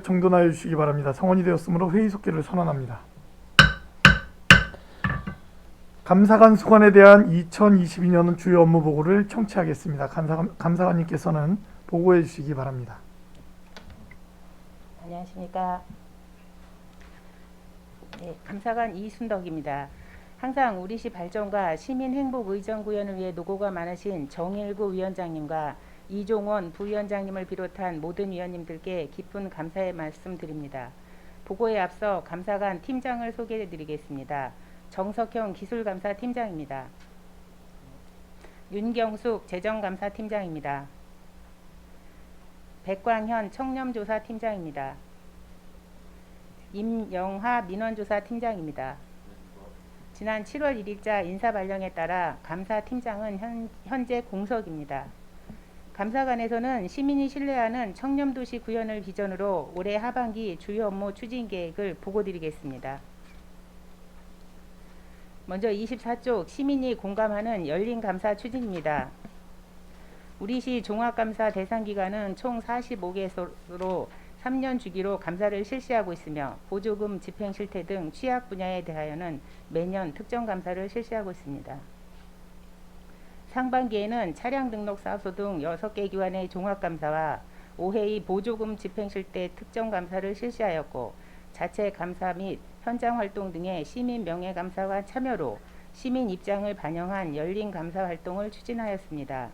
정돈하여 주시기 바랍니다. 성원이 되었으므로 회의 속기를 선언합니다. 감사관 수관에 대한 2022년 주요 업무 보고를 청취하겠습니다. 감사관님께서는 보고해 주시기 바랍니다. 안녕하십니까. 네, 감사관 이순덕입니다. 항상 우리시 발전과 시민행복의정구현을 위해 노고가 많으신 정일구 위원장님과 이종원 부위원장님을 비롯한 모든 위원님들께 깊은 감사의 말씀드립니다. 보고에 앞서 감사관 팀장을 소개해 드리겠습니다. 정석형 기술감사팀장입니다. 윤경숙 재정감사팀장입니다. 백광현 청렴조사팀장입니다. 임영하 민원조사팀장입니다. 지난 7월 1일자 인사발령에 따라 감사팀장은 현재 공석입니다. 감사관에서는 시민이 신뢰하는 청렴도시 구현을 비전으로 올해 하반기 주요 업무 추진 계획을 보고드리겠습니다. 먼저 24쪽 시민이 공감하는 열린 감사 추진입니다. 우리시 종합감사 대상기관은 총 45개소로 3년 주기로 감사를 실시하고 있으며 보조금 집행 실태 등 취약 분야에 대하여는 매년 특정 감사를 실시하고 있습니다. 상반기에는 차량 등록 사업소 등 6개 기관의 종합감사와 5회의 보조금 집행 실태 특정 감사를 실시하였고 자체 감사 및 현장 활동 등의 시민 명예감사와 참여로 시민 입장을 반영한 열린 감사 활동을 추진하였습니다.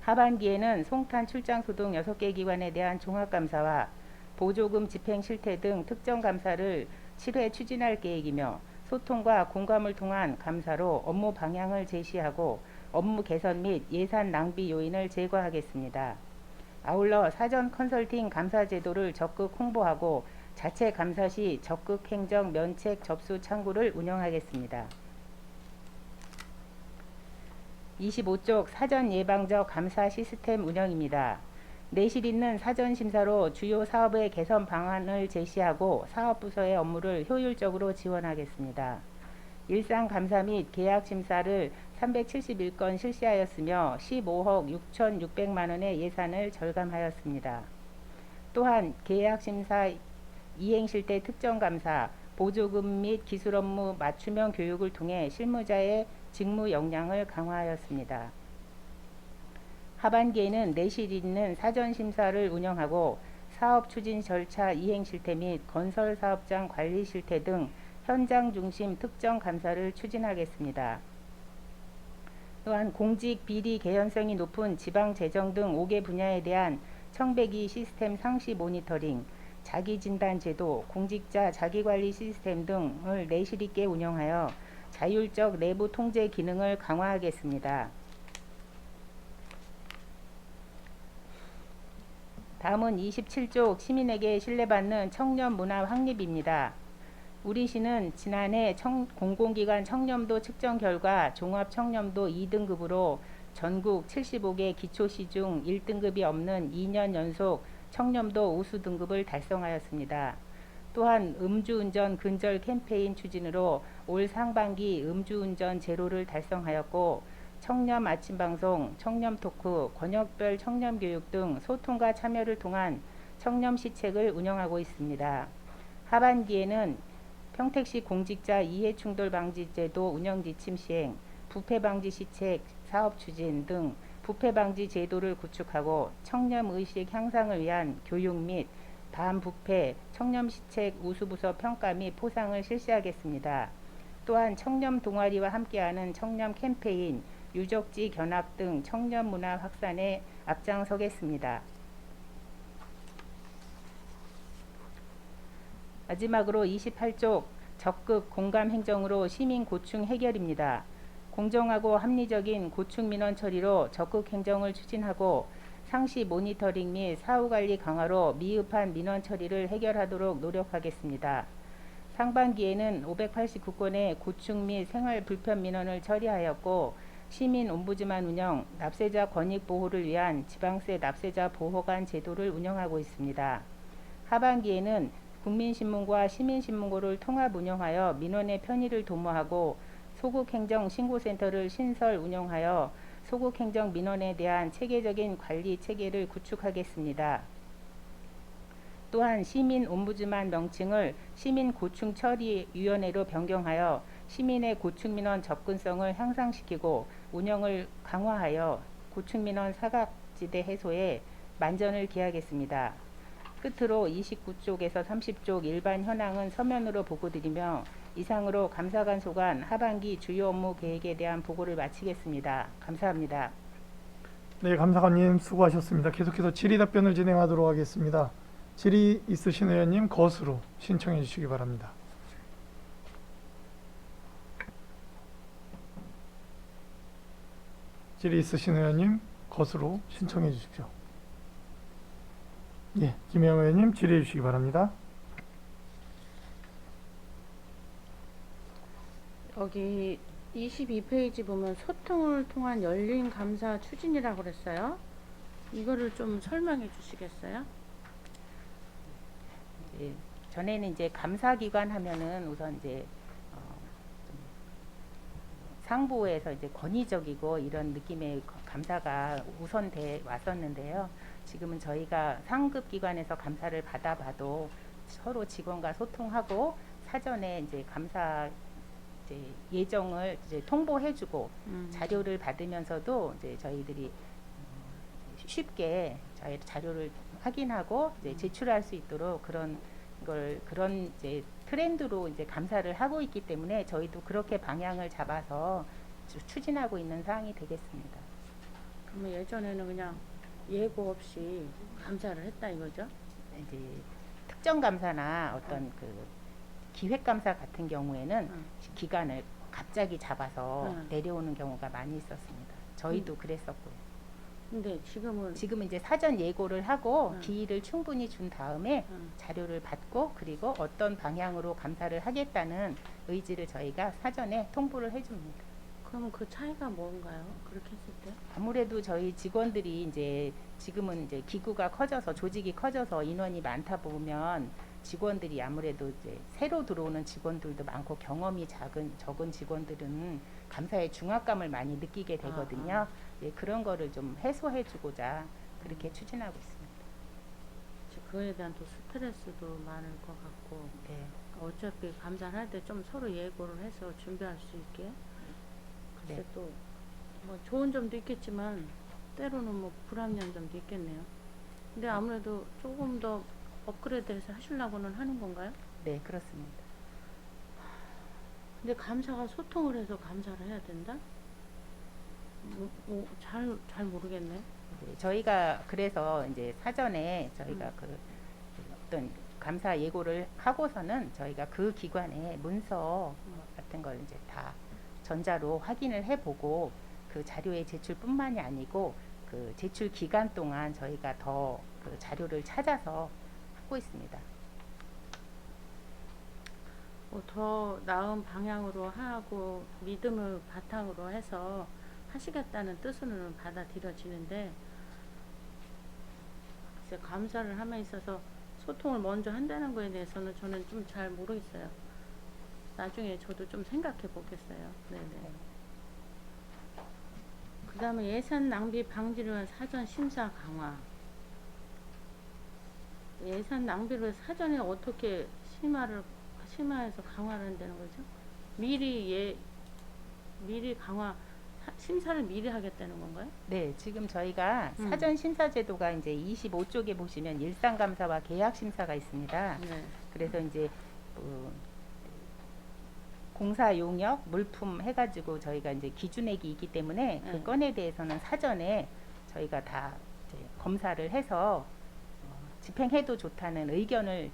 하반기에는 송탄 출장소 등 6개 기관에 대한 종합감사와 보조금 집행 실태 등 특정 감사를 7회 추진할 계획이며 소통과 공감을 통한 감사로 업무 방향을 제시하고 업무 개선 및 예산 낭비 요인을 제거하겠습니다. 아울러 사전 컨설팅 감사 제도를 적극 홍보하고 자체 감사 시 적극 행정 면책 접수 창구를 운영하겠습니다. 25쪽 사전 예방적 감사 시스템 운영입니다. 내실 있는 사전 심사로 주요 사업의 개선 방안을 제시하고 사업부서의 업무를 효율적으로 지원하겠습니다. 일상 감사 및 계약 심사를 371건 실시하였으며 15억 6,600만 원의 예산을 절감하였습니다. 또한 계약 심사 이행 실태 특정 감사, 보조금 및 기술 업무 맞춤형 교육을 통해 실무자의 직무 역량을 강화하였습니다. 하반기에는 내실 있는 사전 심사를 운영하고 사업 추진 절차 이행 실태 및 건설 사업장 관리 실태 등 현장 중심 특정 감사를 추진하겠습니다. 또한 공직 비리 개연성이 높은 지방 재정 등 5개 분야에 대한 청백이 시스템 상시 모니터링, 자기진단 제도, 공직자 자기관리 시스템 등을 내실 있게 운영하여 자율적 내부 통제 기능을 강화하겠습니다. 다음은 27쪽 시민에게 신뢰받는 청렴 문화 확립입니다. 우리시는 지난해 공공기관 청렴도 측정 결과 종합 청렴도 2등급으로 전국 75개 기초시 중 1등급이 없는 2년 연속 청렴도 우수 등급을 달성하였습니다. 또한 음주운전 근절 캠페인 추진으로 올 상반기 음주운전 제로를 달성하였고 청렴 아침방송, 청렴 토크, 권역별 청렴교육 등 소통과 참여를 통한 청렴 시책을 운영하고 있습니다. 하반기에는 평택시 공직자 이해충돌 방지제도 운영 지침 시행, 부패 방지 시책 사업 추진 등 부패 방지 제도를 구축하고 청렴 의식 향상을 위한 교육 및 반부패 청렴 시책 우수부서 평가 및 포상을 실시하겠습니다. 또한 청렴 동아리와 함께하는 청렴 캠페인, 유적지 견학 등 청렴 문화 확산에 앞장서겠습니다. 마지막으로 28쪽 적극 공감 행정으로 시민 고충 해결입니다. 공정하고 합리적인 고충 민원 처리로 적극 행정을 추진하고 상시 모니터링 및 사후관리 강화로 미흡한 민원 처리를 해결하도록 노력하겠습니다. 상반기에는 589건의 고충 및 생활 불편 민원을 처리하였고 시민 옴부즈만 운영, 납세자 권익 보호를 위한 지방세 납세자 보호관 제도를 운영하고 있습니다. 하반기에는 국민신문고와 시민신문고를 통합 운영하여 민원의 편의를 도모하고 소극행정신고센터를 신설 운영하여 소극행정 민원에 대한 체계적인 관리 체계를 구축하겠습니다. 또한 시민 옴부즈만 명칭을 시민 고충 처리 위원회로 변경하여 시민의 고충 민원 접근성을 향상시키고 운영을 강화하여 고충 민원 사각지대 해소에 만전을 기하겠습니다. 끝으로 29쪽에서 30쪽 일반 현황은 서면으로 보고드리며 이상으로 감사관 소관 하반기 주요 업무 계획에 대한 보고를 마치겠습니다. 감사합니다. 네, 감사관님 수고하셨습니다. 계속해서 질의 답변을 진행하도록 하겠습니다. 질의 있으신 의원님 거수로 신청해 주시기 바랍니다. 질의 있으신 의원님 거수로 신청해 주십시오. 예, 김영 의원님 질의해 주시기 바랍니다. 여기 22페이지 보면 소통을 통한 열린 감사 추진이라고 그랬어요. 이거를 좀 설명해 주시겠어요? 예, 전에는 이제 감사기관 하면은 우선 이제 좀 상부에서 이제 권위적이고 이런 느낌의 감사가 우선돼 왔었는데요. 지금은 저희가 상급 기관에서 감사를 받아봐도 서로 직원과 소통하고 사전에 이제 감사 이제 예정을 이제 통보해주고 자료를 받으면서도 이제 저희들이 쉽게 자료를 확인하고 이제 제출할 수 있도록 그런 이제 트렌드로 이제 감사를 하고 있기 때문에 저희도 그렇게 방향을 잡아서 추진하고 있는 사항이 되겠습니다. 그러면 예전에는 그냥 예고 없이 감사를 했다 이거죠? 이제 특정 감사나 어떤 그 기획 감사 같은 경우에는 기간을 갑자기 잡아서 내려오는 경우가 많이 있었습니다. 저희도 그랬었고요. 근데 지금은 이제 사전 예고를 하고 기일을 충분히 준 다음에 자료를 받고 그리고 어떤 방향으로 감사를 하겠다는 의지를 저희가 사전에 통보를 해줍니다. 그러면 그 차이가 뭔가요? 그렇게 했을 때? 아무래도 저희 직원들이 이제 지금은 이제 기구가 커져서 조직이 커져서 인원이 많다 보면 직원들이 아무래도 이제 새로 들어오는 직원들도 많고 경험이 적은 직원들은 감사의 중압감을 많이 느끼게 되거든요. 예, 그런 거를 좀 해소해주고자 그렇게 추진하고 있습니다. 그에 대한 또 스트레스도 많을 것 같고 네. 어차피 감사를 할 때 좀 서로 예고를 해서 준비할 수 있게 글쎄 네. 또 뭐 좋은 점도 있겠지만 때로는 뭐 불합리한 점도 있겠네요. 근데 아무래도 조금 더 업그레이드해서 하시려고는 하는 건가요? 네, 그렇습니다. 근데 감사가 소통을 해서 감사를 해야 된다? 잘 모르겠네. 네, 저희가 그래서 이제 사전에 저희가 그 어떤 감사 예고를 하고서는 저희가 그 기관의 문서 같은 걸 이제 다 전자로 확인을 해보고 그 자료의 제출뿐만이 아니고 그 제출 기간 동안 저희가 더 그 자료를 찾아서 하고 있습니다. 더 나은 방향으로 하고 믿음을 바탕으로 해서 하시겠다는 뜻으로는 받아들여지는데 글쎄 감사를 함에 있어서 소통을 먼저 한다는 거에 대해서는 저는 좀 잘 모르겠어요. 나중에 저도 좀 생각해 보겠어요. 네네. 그 다음에 예산 낭비 방지를 위한 사전 심사 강화. 예산 낭비를 사전에 어떻게 심화해서 강화를 한다는 거죠? 미리 강화, 심사를 미리 하겠다는 건가요? 네, 지금 저희가 사전 심사 제도가 이제 25쪽에 보시면 일상 감사와 계약 심사가 있습니다. 네. 그래서 이제 공사 용역, 물품 해가지고 저희가 이제 기준액이 있기 때문에 그 건에 대해서는 사전에 저희가 다 이제 검사를 해서 집행해도 좋다는 의견을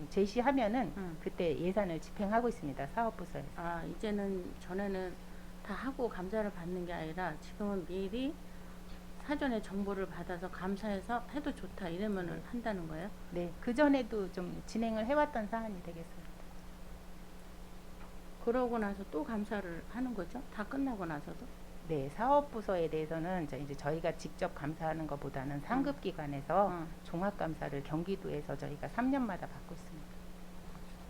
제시하면은 그때 예산을 집행하고 있습니다. 사업부서에서. 아, 전에는 다 하고 감사를 받는 게 아니라 지금은 미리 사전에 정보를 받아서 감사해서 해도 좋다 이러면은 한다는 거예요? 네, 그 전에도 좀 진행을 해왔던 사안이 되겠습니다. 그러고 나서 또 감사를 하는 거죠? 다 끝나고 나서도? 네, 사업부서에 대해서는 이제 저희가 직접 감사하는 것보다는 상급 기관에서 종합 감사를 경기도에서 저희가 3년마다 받고 있습니다.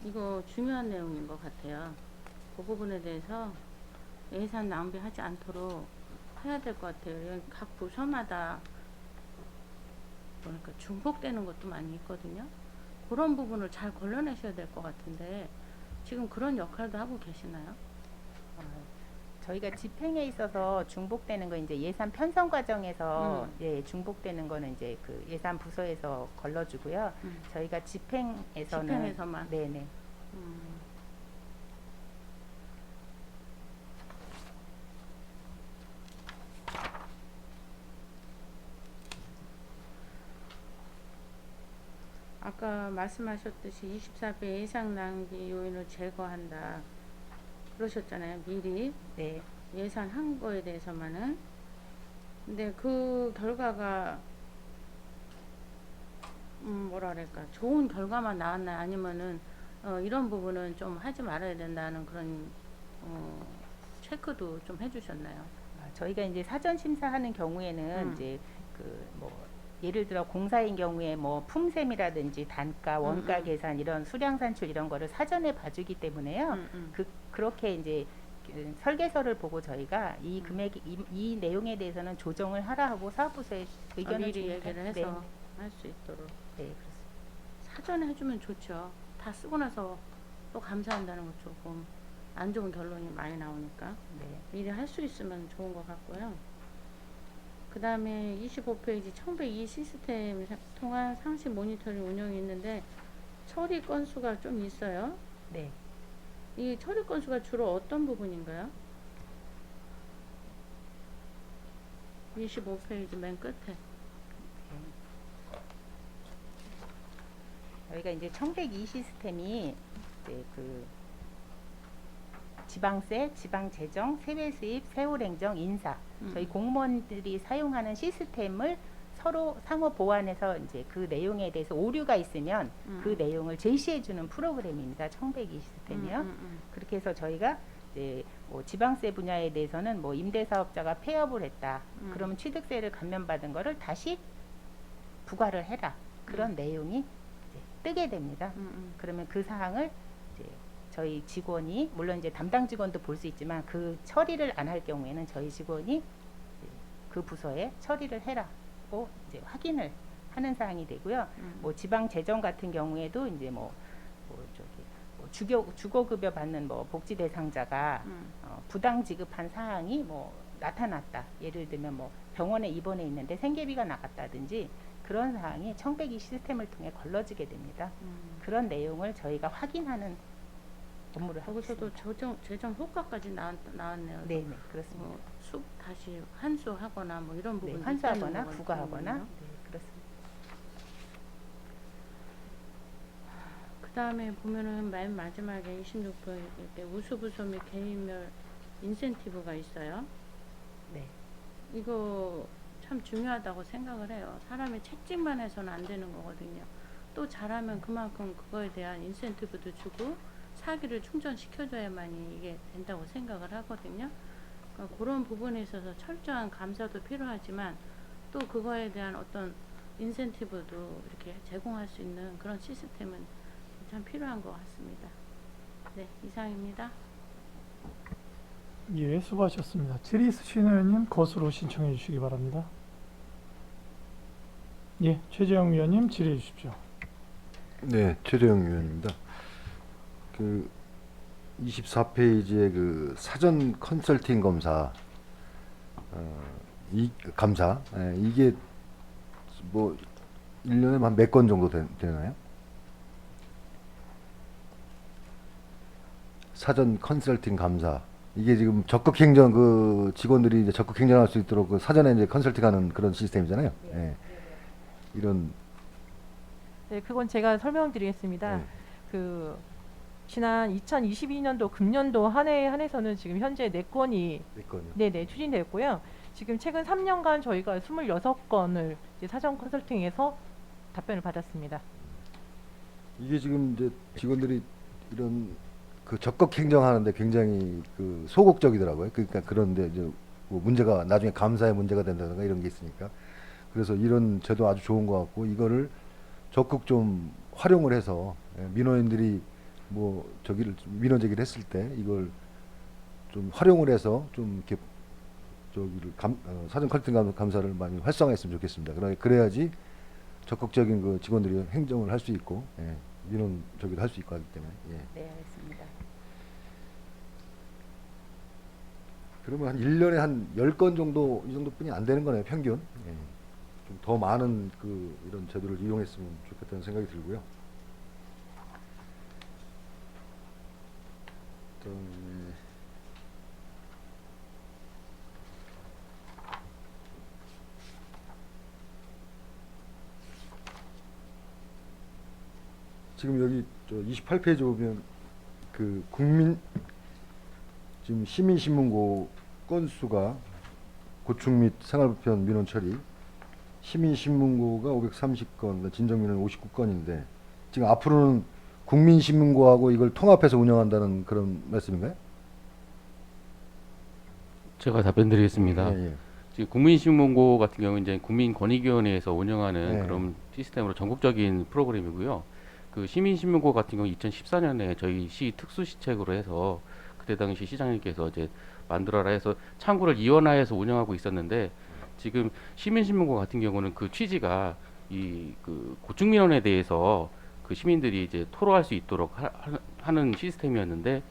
이거 중요한 내용인 것 같아요. 그 부분에 대해서 예산 낭비하지 않도록 해야 될 것 같아요. 각 부서마다 보니까 중복되는 것도 많이 있거든요. 그런 부분을 잘 걸러내셔야 될 것 같은데 지금 그런 역할도 하고 계시나요? 어, 저희가 집행에 있어서 중복되는 거 이제 예산 편성 과정에서 예, 중복되는 거는 이제 그 예산 부서에서 걸러주고요. 저희가 집행에서는 집행에서만. 네네. 음, 아까 말씀하셨듯이 24배 예상 낭비 요인을 제거한다 그러셨잖아요. 미리 네. 예산한 거에 대해서만은. 근데 그 결과가 뭐라 그럴까 좋은 결과만 나왔나요? 아니면은 이런 부분은 좀 하지 말아야 된다는 그런 어, 체크도 좀 해주셨나요? 저희가 이제 사전 심사하는 경우에는 이제 그 뭐 예를 들어 공사인 경우에 뭐 품셈이라든지 단가, 원가 계산 이런 수량 산출 이런 거를 사전에 봐주기 때문에요. 그렇게 이제 그 설계서를 보고 저희가 이 금액 이 내용에 대해서는 조정을 하라 하고 사업부서에 의견을 미리 줍니다. 얘기를 네, 해서 할 수 있도록 네, 그렇습니다. 사전에 해주면 좋죠. 다 쓰고 나서 또 감사한다는 거 조금 안 좋은 결론이 많이 나오니까 네. 미리 할 수 있으면 좋은 것 같고요. 그 다음에 25페이지 1102 시스템 통한 상시 모니터링 운영이 있는데 처리 건수가 좀 있어요. 네. 이 처리 건수가 주로 어떤 부분인가요? 25페이지 맨 끝에. 저희가 이제 청백이 시스템이 이제 그 지방세, 지방재정, 세외수입, 세후냉정, 인사 저희 공무원들이 사용하는 시스템을 서로 상호 보완해서 이제 그 내용에 대해서 오류가 있으면 그 내용을 제시해주는 프로그램입니다. 청백이 시스템이요. 그렇게 해서 저희가 이제 뭐 지방세 분야에 대해서는 뭐 임대사업자가 폐업을 했다. 그러면 취득세를 감면받은 거를 다시 부과를 해라. 그런 내용이 이제 뜨게 됩니다. 그러면 그 사항을 이제 저희 직원이 물론 이제 담당 직원도 볼 수 있지만 그 처리를 안 할 경우에는 저희 직원이 이제 그 부서에 처리를 해라고 이제 확인을 하는 사항이 되고요. 뭐 지방 재정 같은 경우에도 이제 뭐 저기 뭐 주거급여 받는 뭐 복지 대상자가 부당 지급한 사항이 뭐 나타났다. 예를 들면 뭐 병원에 입원해 있는데 생계비가 나갔다든지 그런 사항이 청백이 시스템을 통해 걸러지게 됩니다. 그런 내용을 저희가 확인하는 업무를 하고 거기서도 있습니다. 재정 효과까지 나왔네요. 네, 네, 그렇습니다. 다시 환수하거나 뭐 이런 네, 부분이 환수하거나 있다는 부과하거나 거거든요. 네, 그렇습니다. 그 다음에 보면은 맨 마지막에 26번 이렇게 우수부서 및 개인별 인센티브가 있어요. 네, 이거 참 중요하다고 생각을 해요. 사람이 채찍만 해서는 안 되는 거거든요. 또 잘하면 그만큼 그거에 대한 인센티브도 주고 사기를 충전시켜줘야만이 이게 된다고 생각을 하거든요. 그러니까 그런 부분에 있어서 철저한 감사도 필요하지만 또 그거에 대한 어떤 인센티브도 이렇게 제공할 수 있는 그런 시스템은 참 필요한 것 같습니다. 네, 이상입니다. 예, 수고하셨습니다. 질의 있으신 의원님 거수로 신청해 주시기 바랍니다. 예, 최재형 위원님 질의해 주십시오. 네, 최재형 위원입니다. 그 24페이지의 그 사전 컨설팅 검사, 이 감사, 이게 뭐 1년에 한 몇 건 정도 되나요? 사전 컨설팅 감사. 이게 지금 적극 행정 그 직원들이 이제 적극 행정할 수 있도록 그 사전에 이제 컨설팅하는 그런 시스템이잖아요. 예. 이런 네, 그건 제가 설명드리겠습니다. 네. 그 지난 2022년도 금년도 한 해 한해서는 지금 현재 4건이 몇 건이요? 네네 추진되었고요. 지금 최근 3년간 저희가 26건을 이제 사전 컨설팅에서 답변을 받았습니다. 이게 지금 이제 직원들이 이런 그 적극 행정하는데 굉장히 그 소극적이더라고요. 그러니까 그런데 이제 뭐 문제가 나중에 감사에 문제가 된다든가 이런 게 있으니까 그래서 이런 제도 아주 좋은 것 같고 이거를 적극 좀 활용을 해서 민원인들이 뭐 저기를 민원 제기를 했을 때 이걸 좀 활용을 해서 좀 이렇게 저기를 사전 컨설팅 감사를 많이 활성화했으면 좋겠습니다. 그래야지 적극적인 그 직원들이 행정을 할 수 있고 민원 저기도 할 수 있고 하기 때문에 네, 알겠습니다. 그러면 한 1년에 한 10건 정도 이 정도뿐이 안 되는 거네요, 평균. 좀 더 많은 그 이런 제도를 이용했으면 좋겠다는 생각이 들고요. 그다음에 지금 여기 저 28페이지 보면 그 지금 시민신문고 건수가 고충 및 생활불편 민원 처리 시민신문고가 530건, 진정민원 59건인데 지금 앞으로는 국민신문고하고 이걸 통합해서 운영한다는 그런 말씀인가요? 제가 답변드리겠습니다. 예. 지금 국민신문고 같은 경우는 이제 국민권익위원회에서 운영하는 네. 그런 시스템으로 전국적인 프로그램이고요. 그 시민신문고 같은 경우 2014년에 저희 시 특수시책으로 해서 그때 당시 시장님께서 이제 만들어라 해서 창구를 이원화해서 운영하고 있었는데 지금 시민신문고 같은 경우는 그 취지가 이 그 고충민원에 대해서 그 시민들이 이제 토로할 수 있도록 하는 시스템이었는데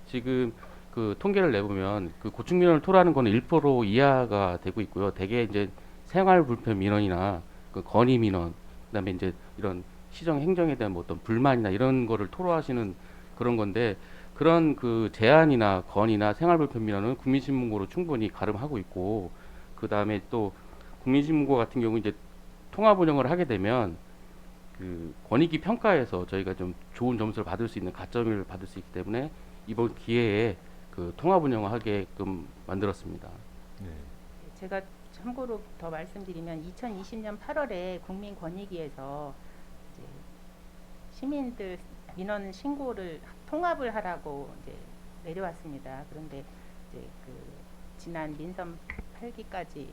지금 그 통계를 내보면 그 고충민원을 토로하는 거는 1% 이하가 되고 있고요. 대개 이제 생활불편 민원이나 그 건의 민원, 그다음에 이제 이런 시정 행정에 대한 뭐 어떤 불만이나 이런 거를 토로하시는 그런 건데 그런 그 제안이나 건의나 생활불편 민원은 국민신문고로 충분히 가름하고 있고 그다음에 또 국민신문고 같은 경우 이제 통합 운영을 하게 되면 그 권익위 평가에서 저희가 좀 좋은 점수를 받을 수 있는 가점을 받을 수 있기 때문에 이번 기회에 그 통합 운영을 하게끔 만들었습니다. 제가 참고로 더 말씀드리면 2020년 8월에 국민권익위에서 이제 시민들 민원 신고를 통합을 하라고 이제 내려왔습니다. 그런데 이제 그 지난 민선 8기까지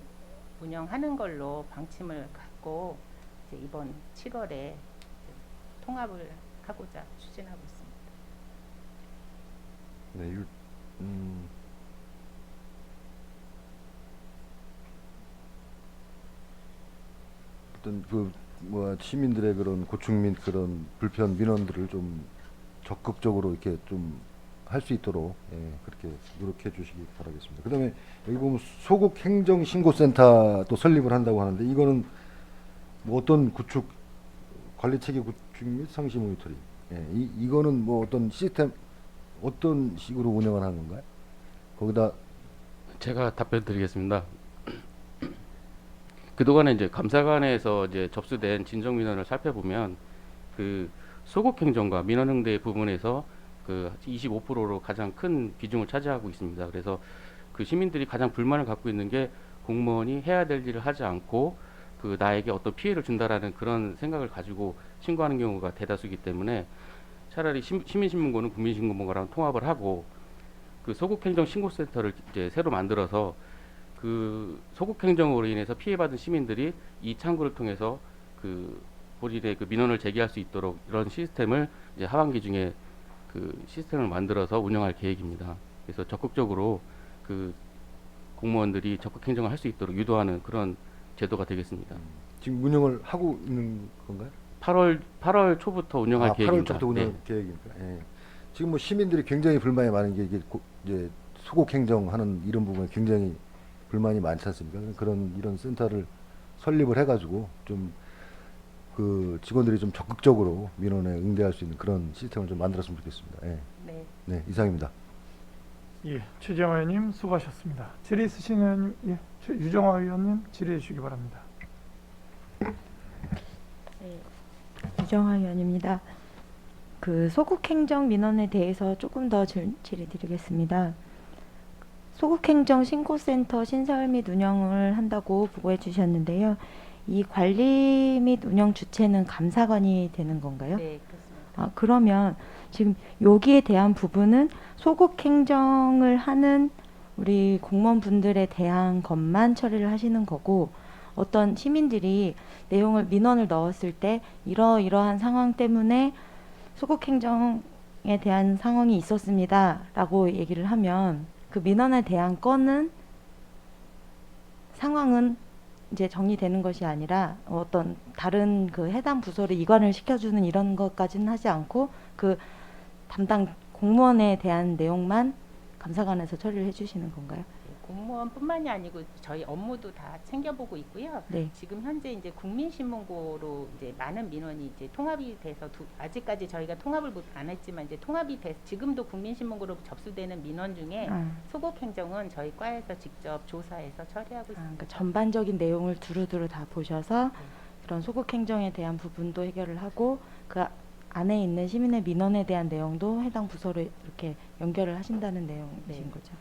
운영하는 걸로 방침을 갖고 이제 이번 7월에 통합을 하고자 추진하고 있습니다. 네, 이거, 어떤 그 뭐 시민들의 그런 고충 및 그런 불편 민원들을 좀 적극적으로 이렇게 좀 할 수 있도록 그렇게 노력해 주시기 바라겠습니다. 그다음에 여기 보면 소국 행정 신고센터 또 설립을 한다고 하는데 이거는 뭐 어떤 구축 관리 체계 구축 및 상시 모니터링 이거는 뭐 어떤 시스템 어떤 식으로 운영을 하는 건가요? 거기다 제가 답변드리겠습니다. 그동안에 이제 감사관에서 이제 접수된 진정 민원을 살펴보면 그 소국 행정과 민원 응대 부분에서 그 25%로 가장 큰 비중을 차지하고 있습니다. 그래서 그 시민들이 가장 불만을 갖고 있는 게 공무원이 해야 될 일을 하지 않고 그 나에게 어떤 피해를 준다라는 그런 생각을 가지고 신고하는 경우가 대다수이기 때문에 차라리 시민신문고는 국민신문고랑 통합을 하고 그 소국행정신고센터를 이제 새로 만들어서 그 소국행정으로 인해서 피해받은 시민들이 이 창구를 통해서 그 본인의 그 민원을 제기할 수 있도록 이런 시스템을 이제 하반기 중에 그 시스템을 만들어서 운영할 계획입니다. 그래서 적극적으로 그 공무원들이 적극 행정을 할 수 있도록 유도하는 그런 제도가 되겠습니다. 지금 운영을 하고 있는 건가요? 8월 초부터 운영할 계획입니다. 8월부터 운영 계획입니까? 예. 지금 뭐 시민들이 굉장히 불만이 많은 게 이게 이제 소국 행정하는 이런 부분에 굉장히 불만이 많지 않습니까? 그런 이런 센터를 설립을 해가지고 좀 그 직원들이 좀 적극적으로 민원에 응대할 수 있는 그런 시스템을 좀 만들었으면 좋겠습니다. 예. 네. 네, 이상입니다. 예, 최재형 의원님 수고하셨습니다. 질의 있으신 의원님, 유정화 의원님 질의해 주시기 바랍니다. 네, 유정화 의원입니다. 그 소국행정 민원에 대해서 조금 더 질의드리겠습니다. 소국행정 신고센터 신설 및 운영을 한다고 보고해 주셨는데요. 이 관리 및 운영 주체는 감사관이 되는 건가요? 네, 그렇습니다. 아, 그러면 지금 여기에 대한 부분은 소국행정을 하는 우리 공무원분들에 대한 것만 처리를 하시는 거고 어떤 시민들이 내용을 민원을 넣었을 때 이러이러한 상황 때문에 소국행정에 대한 상황이 있었습니다 라고 얘기를 하면 그 민원에 대한 건은 상황은 이제 정리되는 것이 아니라 어떤 다른 그 해당 부서를 이관을 시켜주는 이런 것까지는 하지 않고 그 담당 공무원에 대한 내용만 감사관에서 처리를 해주시는 건가요? 공무원뿐만이 아니고 저희 업무도 다 챙겨보고 있고요. 네. 지금 현재 이제 국민신문고로 이제 많은 민원이 이제 통합이 돼서 아직까지 저희가 통합을 안 했지만 이제 통합이 돼 지금도 국민신문고로 접수되는 민원 중에 소곡행정은 저희 과에서 직접 조사해서 처리하고 있습니다. 그러니까 전반적인 내용을 두루두루 다 보셔서 그런 소극 행정에 대한 부분도 해결을 하고 그 안에 있는 시민의 민원에 대한 내용도 해당 부서로 이렇게 연결을 하신다는 내용이신 네. 거죠.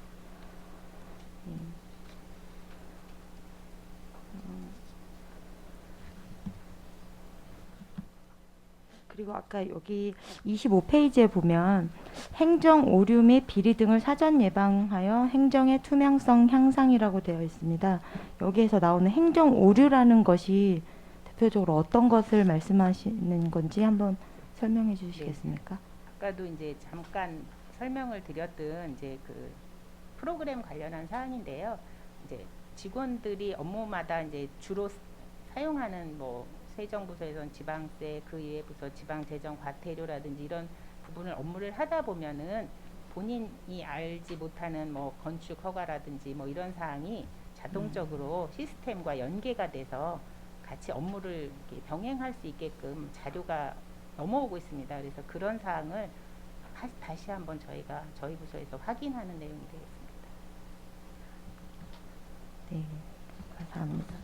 그리고 아까 여기 25페이지에 보면 행정 오류 및 비리 등을 사전 예방하여 행정의 투명성 향상이라고 되어 있습니다. 여기에서 나오는 행정 오류라는 것이 대표적으로 어떤 것을 말씀하시는 건지 한번 설명해 주시겠습니까? 아까도 이제 잠깐 설명을 드렸던 이제 그 프로그램 관련한 사항인데요. 이제 직원들이 업무마다 이제 주로 사용하는 뭐 세정부서에선 지방세, 그 이외 부서 지방재정 과태료라든지 이런 부분을 업무를 하다 보면은 본인이 알지 못하는 뭐 건축 허가라든지 뭐 이런 사항이 자동적으로 시스템과 연계가 돼서 같이 업무를 이렇게 병행할 수 있게끔 자료가 넘어오고 있습니다. 그래서 그런 사항을 다시 한번 저희가 저희 부서에서 확인하는 내용이 되겠습니다. 네, 감사합니다.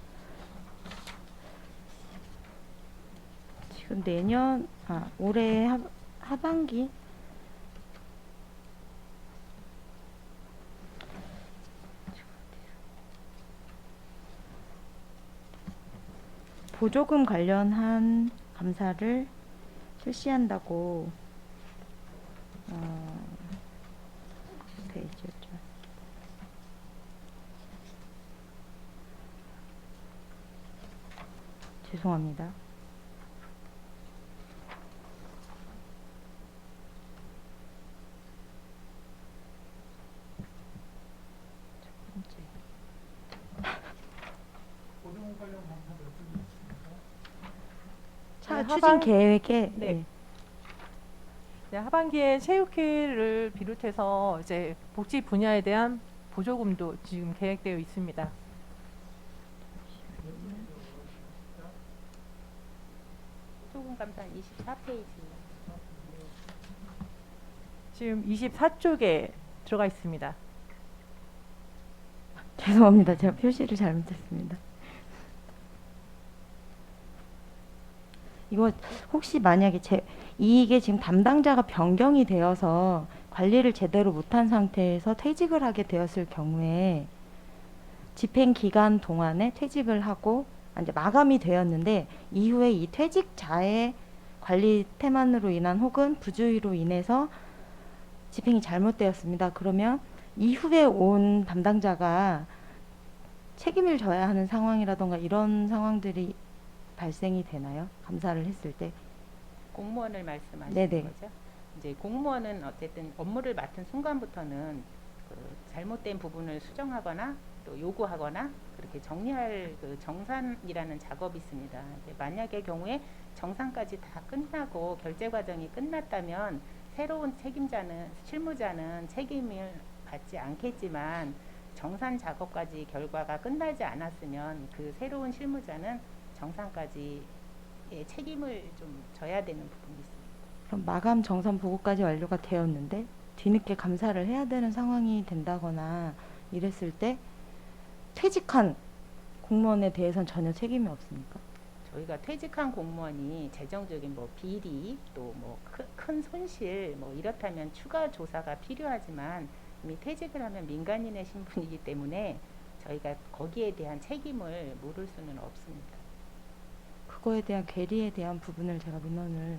지금 올해 하반기 보조금 관련한 감사를 실시한다고 돼 있죠. 죄송합니다. 보조금 관련 감사 몇 분이 있습니까? 차 네, 추진 계획에 네. 네, 하반기에 체육회를 비롯해서 이제 복지 분야에 대한 보조금도 지금 계획되어 있습니다. 소금 감사는 24페이지입니다. 지금 24쪽에 들어가 있습니다. 죄송합니다. 제가 표시를 잘못했습니다. 이거 혹시 만약에 이게 지금 담당자가 변경이 되어서 관리를 제대로 못한 상태에서 퇴직을 하게 되었을 경우에 집행 기간 동안에 퇴직을 하고 이제 마감이 되었는데 이후에 이 퇴직자의 관리 태만으로 인한 혹은 부주의로 인해서 집행이 잘못되었습니다. 그러면 이후에 온 담당자가 책임을 져야 하는 상황이라던가 이런 상황들이 발생이 되나요? 감사를 했을 때. 공무원을 말씀하시는 네네. 거죠? 이제 공무원은 어쨌든 업무를 맡은 순간부터는 그 잘못된 부분을 수정하거나 또 요구하거나 그렇게 정리할 그 정산이라는 작업이 있습니다. 이제 만약의 경우에 정산까지 다 끝나고 결제 과정이 끝났다면 새로운 실무자는 책임을 받지 않겠지만 정산 작업까지 결과가 끝나지 않았으면 그 새로운 실무자는 정산까지 책임을 좀 져야 되는 부분이 있습니다. 그럼 마감 정산 보고까지 완료가 되었는데 뒤늦게 감사를 해야 되는 상황이 된다거나 이랬을 때 퇴직한 공무원에 대해서는 전혀 책임이 없습니까? 저희가 퇴직한 공무원이 재정적인 뭐 비리 또 뭐 큰 손실 뭐 이렇다면 추가 조사가 필요하지만 이미 퇴직을 하면 민간인의 신분이기 때문에 저희가 거기에 대한 책임을 물을 수는 없습니다. 그거에 대한 괴리에 대한 부분을 제가 민원을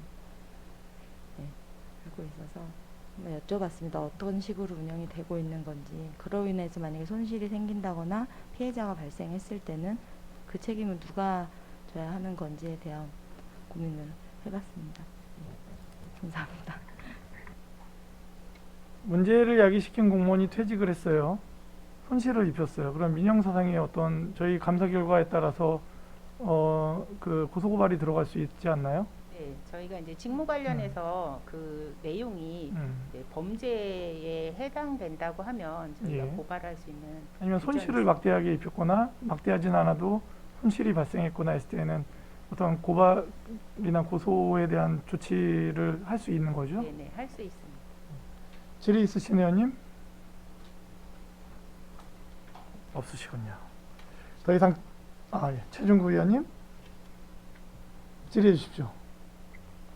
알고 있어서 한번 여쭤봤습니다. 어떤 식으로 운영이 되고 있는 건지. 그로 인해서 만약에 손실이 생긴다거나 피해자가 발생했을 때는 그 책임을 누가 져야 하는 건지에 대한 고민을 해봤습니다. 감사합니다. 문제를 야기시킨 공무원이 퇴직을 했어요. 손실을 입혔어요. 그럼 민형사상의 어떤 저희 감사 결과에 따라서 그 고소고발이 들어갈 수 있지 않나요? 네, 저희가 이제 직무 관련해서 그 내용이 이제 범죄에 해당된다고 하면 저희가 예. 고발할 수 있는 아니면 규정이 손실을 막대하게 입혔거나 막대하진 않아도 손실이 발생했거나 했을 때는 어떤 고발이나 고소에 대한 조치를 할 수 있는 거죠? 네네 할 수 있습니다. 질의 있으신 의원님? 없으시군요. 더 이상 예. 최중구 의원님 질의해 주십시오.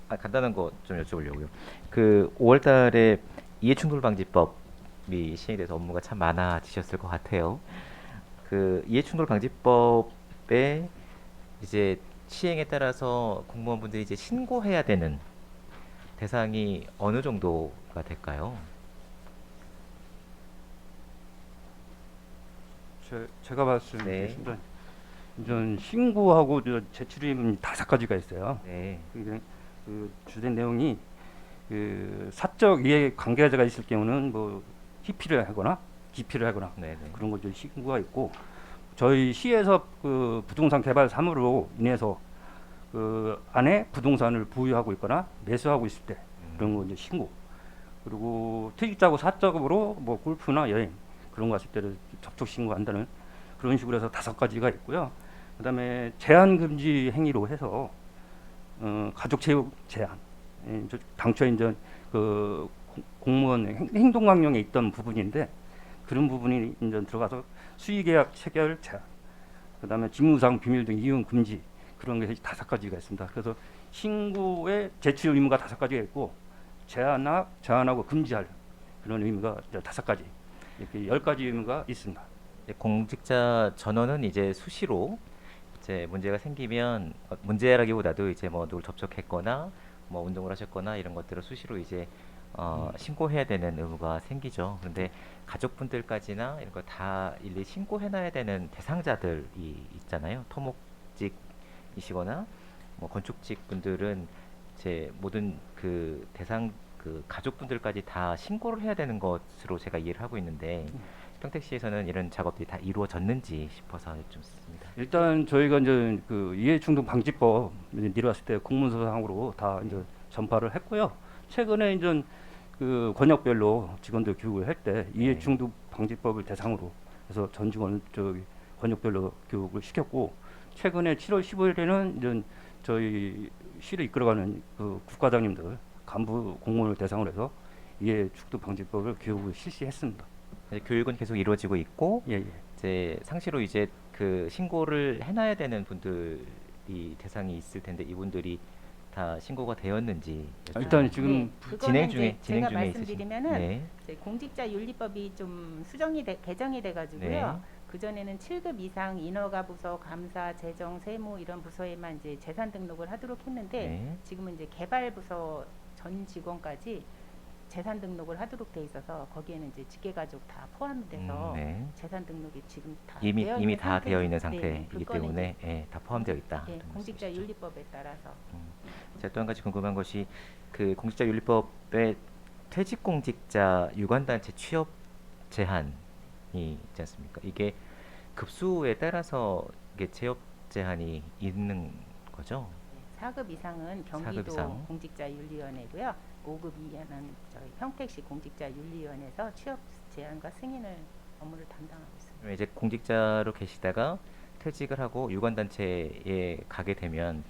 간단한 거 좀 여쭤보려고요. 그 5월달에 이해충돌방지법이 시행이 돼서 업무가 참 많아지셨을 것 같아요. 그 이해충돌방지법의 이제 시행에 따라서 공무원분들이 이제 신고해야 되는 대상이 어느 정도가 될까요? 제가 말씀드리겠습니다. 이전 신고하고 제출임이 5가지가 있어요. 네. 그 주된 내용이 그 사적 이해 관계자가 있을 경우는 뭐 희피를 하거나 기피를 하거나 네네. 그런 것들 신고가 있고, 저희 시에서 그 부동산 개발 사무로 인해서 그 안에 부동산을 보유하고 있거나 매수하고 있을 때 그런 거 이제 신고, 그리고 퇴직자고 사적으로 뭐 골프나 여행 그런 거 했을 때를 접촉 신고한다는 그런 식으로 해서 5가지가 있고요. 그다음에 제한 금지 행위로 해서 가족 체육 제한, 당초에 이제 그 공무원 행동 강령에 있던 부분인데 그런 부분이 이제 들어가서 수의계약 체결 제한, 그다음에 직무상 비밀 등 이용 금지, 그런 게 5가지가 있습니다. 그래서 신고의 제출 의무가 5가지가 있고 제한하고 금지할 그런 의무가 이제 5가지, 이렇게 10가지 의무가 있습니다. 이제 공직자 전원은 이제 수시로 이제 문제가 생기면 문제라기보다도 이제 뭐 누굴 접촉했거나 뭐 운동을 하셨거나 이런 것들을 수시로 이제 신고해야 되는 의무가 생기죠. 그런데 가족분들까지나 이런 거 다 일일이 신고해놔야 되는 대상자들이 있잖아요. 토목직이시거나 뭐 건축직 분들은 이제 모든 그 대상 그 가족분들까지 다 신고를 해야 되는 것으로 제가 이해를 하고 있는데 평택시에서는 이런 작업들이 다 이루어졌는지 싶어서 여쭙습니다. 일단 저희가 이제 그 이해충돌 방지법 내려왔을 때 공문서상으로 다 이제 전파를 했고요. 최근에 이제 그 권역별로 직원들 교육을 할 때 이해충돌 방지법을 대상으로 해서 전 직원 저기 권역별로 교육을 시켰고, 최근에 7월 15일에는 이제 저희 시를 이끌어가는 그 국과장님들 간부 공무원을 대상으로 해서 이해충돌 방지법을 교육을 실시했습니다. 이제 교육은 계속 이루어지고 있고 예, 예. 이제 상시로 이제 그 신고를 해놔야 되는 분들이 대상이 있을 텐데 이분들이 다 신고가 되었는지 일단 지금 네, 그거는 진행 이제 중에 제가 있으신- 말씀드리면은 네. 이제 공직자윤리법이 좀 개정이 돼가지고요. 네. 그 전에는 7급 이상 인허가 부서, 감사, 재정, 세무 이런 부서에만 이제 재산 등록을 하도록 했는데 네. 지금은 이제 개발 부서 전 직원까지 재산 등록을 하도록 돼 있어서 거기에는 이제 직계가족 다 포함돼서 네. 재산 등록이 지금 다 이미 되어 이미 있는 다 되어 있는 상태죠. 상태이기 그거는 때문에 다 포함되어 있다. 이제, 이런 말씀이시죠. 공직자윤리법에 따라서 제가 또 한 가지 궁금한 것이 그 공직자윤리법에 퇴직공직자 유관단체 취업 제한이 있지 않습니까? 이게 급수에 따라서 이게 취업 제한이 있는 거죠? 4급 이상은 4급 경기도 이상. 공직자윤리위원회고요. 5급 이하는 저희 평택시 공직자윤리위원회에서 취업 제한과 승인을 업무를 담당하고 있습니다. 그러면 이제 공직자로 계시다가 퇴직을 하고 유관단체에 가게 되면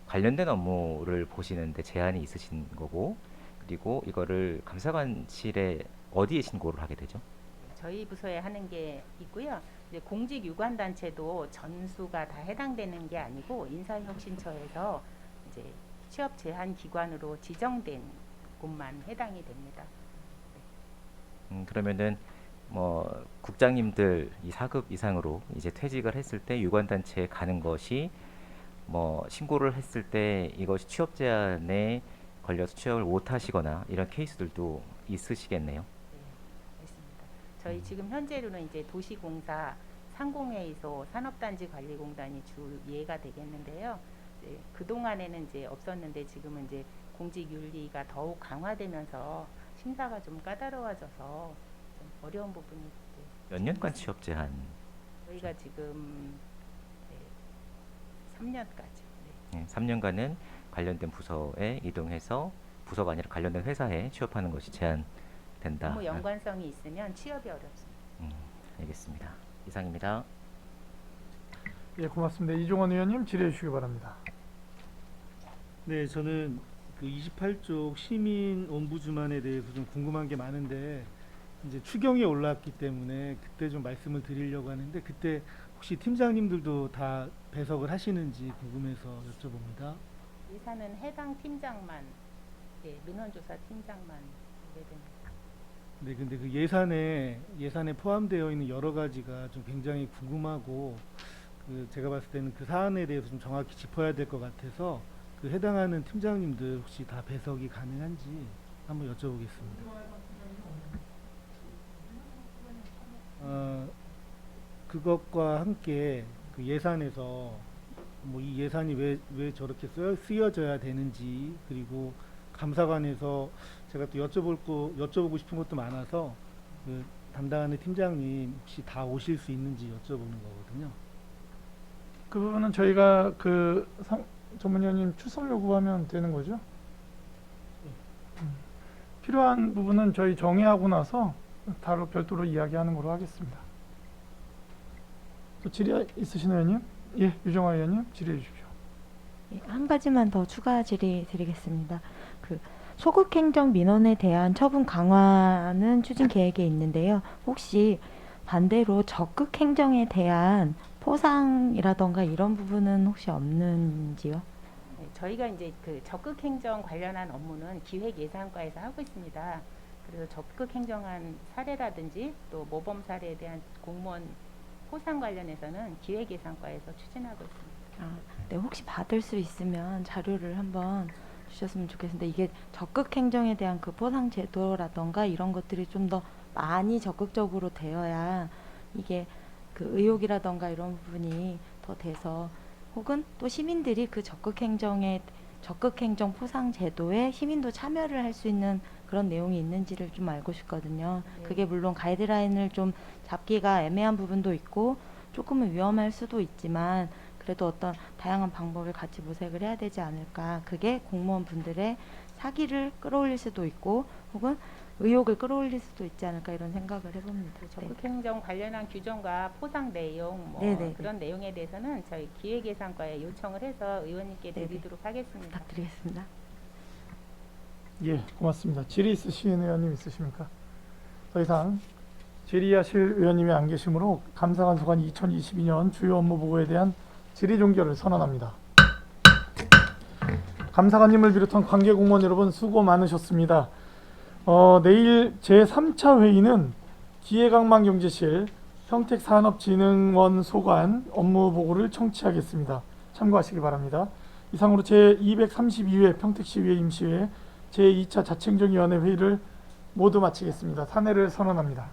관련된 업무를 보시는데 제한이 있으신 거고, 그리고 이거를 감사관실에 어디에 신고를 하게 되죠? 저희 부서에 하는 게 있고요. 이제 공직 유관 단체도 전수가 다 해당되는 게 아니고 인사혁신처에서 이제 취업 제한 기관으로 지정된 곳만 해당이 됩니다. 그러면은 뭐 국장님들 이 4급 이상으로 이제 퇴직을 했을 때 유관단체에 가는 것이 뭐 신고를 했을 때 이것이 취업 제한에 걸려서 취업을 못 하시거나 이런 케이스들도 있으시겠네요. 네, 있습니다. 저희 지금 현재로는 이제 도시공사 상공회의소 산업단지관리공단이 주 예가 되겠는데요. 이제 그 동안에는 이제 없었는데 지금은 이제 공직윤리가 더욱 강화되면서 심사가 좀 까다로워져서 좀 어려운 부분이 몇 년간 취업 제한? 저희가 지금 3년까지. 네, 3년간은 관련된 부서에 이동해서 부서가 아니라 관련된 회사에 취업하는 것이 제한된다. 너무 연관성이 있으면 취업이 어렵습니다. 알겠습니다. 이상입니다. 예, 고맙습니다. 이종원 의원님 질의해 주시기 바랍니다. 네, 저는 그 28쪽 시민 옴부즈만에 대해서 좀 궁금한 게 많은데 이제 추경이 올라왔기 때문에 그때 좀 말씀을 드리려고 하는데 그때 혹시 팀장님들도 다 배석을 하시는지 궁금해서 여쭤봅니다. 예산은 해당 팀장만, 민원조사 팀장만 내됩니다. 네, 근데 그 예산에 포함되어 있는 여러 가지가 좀 굉장히 궁금하고 그 제가 봤을 때는 그 사안에 대해서 좀 정확히 짚어야 될 것 같아서 그 해당하는 팀장님들 혹시 다 배석이 가능한지 한번 여쭤보겠습니다. 그것과 함께 그 예산에서 뭐 이 예산이 왜 저렇게 쓰여져야 되는지 그리고 감사관에서 제가 또 여쭤보고 싶은 것도 많아서 그 담당하는 팀장님 혹시 다 오실 수 있는지 여쭤보는 거거든요. 그 부분은 저희가 전문위원님 출석 요구하면 되는 거죠? 필요한 부분은 저희 정의하고 나서 별도로 이야기하는 걸로 하겠습니다. 또 질의 있으신 의원님? 예, 유정화 의원님 질의해 주십시오. 예, 한 가지만 더 추가 질의 드리겠습니다. 그 소극 행정 민원에 대한 처분 강화는 추진 계획에 있는데요. 혹시 반대로 적극 행정에 대한 포상이라던가 이런 부분은 혹시 없는지요? 네, 저희가 이제 그 적극 행정 관련한 업무는 기획예산과에서 하고 있습니다. 그래서 적극 행정한 사례라든지 또 모범 사례에 대한 공무원 포상 관련해서는 기획예산과에서 추진하고 있습니다. 네, 혹시 받을 수 있으면 자료를 한번 주셨으면 좋겠습니다. 이게 적극 행정에 대한 그 포상 제도라던가 이런 것들이 좀 더 많이 적극적으로 되어야 이게 그 의혹이라던가 이런 부분이 더 돼서 혹은 또 시민들이 그 적극 행정 포상 제도에 시민도 참여를 할 수 있는 그런 내용이 있는지를 좀 알고 싶거든요. 네. 그게 물론 가이드라인을 좀 잡기가 애매한 부분도 있고 조금은 위험할 수도 있지만 그래도 어떤 다양한 방법을 같이 모색을 해야 되지 않을까. 그게 공무원분들의 사기를 끌어올릴 수도 있고 혹은 의혹을 끌어올릴 수도 있지 않을까 이런 생각을 해봅니다. 그 적극 행정 관련한 규정과 포상 내용 네네네. 그런 내용에 대해서는 저희 기획예산과에 요청을 해서 의원님께 네네. 드리도록 하겠습니다. 부탁드리겠습니다. 예, 고맙습니다. 질의 있으신 의원님 있으십니까? 더 이상 질의하실 의원님이 안 계시므로 감사관 소관 2022년 주요 업무 보고에 대한 질의 종결을 선언합니다. 감사관님을 비롯한 관계 공무원 여러분 수고 많으셨습니다. 내일 제3차 회의는 기획항만경제실 평택산업진흥원 소관 업무 보고를 청취하겠습니다. 참고하시기 바랍니다. 이상으로 제232회 평택시의회 임시회 제2차 자치행정위원회 회의를 모두 마치겠습니다. 사내를 선언합니다.